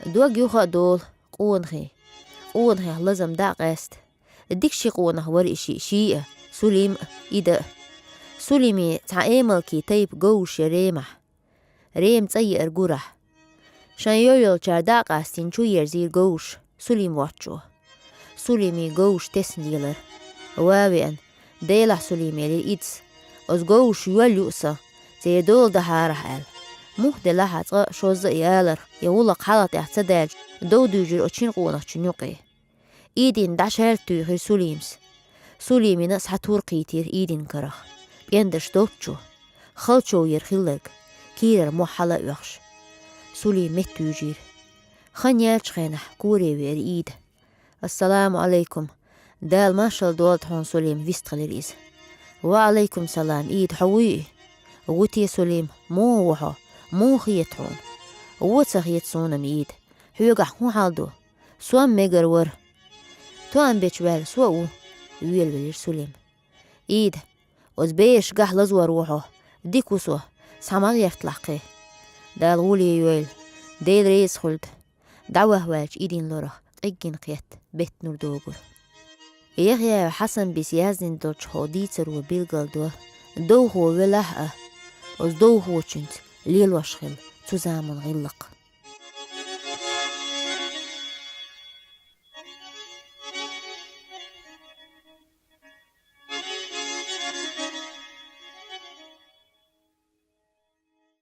دوغ يوخا دول قونخي لازم دا قاست ديك شي قونه ورئشي شيئة سليم إيدا سليمي تعامل كي تيب جوش ريمح ريم تسي أرجورح شان يويل جاردا قاستين شو يرزير جوش سليم واتشو سليمي جوش تسنيلر واوين ديلا سليمي للإيدس أز جوش يوليوسا زي دول دهارح آل مهد لها شوز يالر يولق حالة احتداج دو دوجر أتشين قونة چنوقي إيدين دعشار غير سليمس سليمي ناس حتور قيتير إيدين كرخ بيندش دوبچو خلچو يرخلق كيرر محلا يخش سليم متوجير خنيالش خينح كوري وير إيد السلام عليكم دال ماشال دولت هون سليم ويستغلريز وعليكم سلام إيد حوي ووتي سليم مو وحو مو خيت هون ووتسخيت سونم إيد حيوغح هو حالدو سوام ميگر ور تو ام بيچوال سوو ويل سليم إيد وز بيش قح لزور وحو ديكوسو سامال يفتلحقي دال غولي يويل ديل ريس خلد دعوه واج إيدين لورخ تقين قيت بيت نور دوغر يا حسن بسيازن دوش خوديتر وبيلغل دو هو ولحقه وز دو هو چنت ليل وشخل تزامن غلق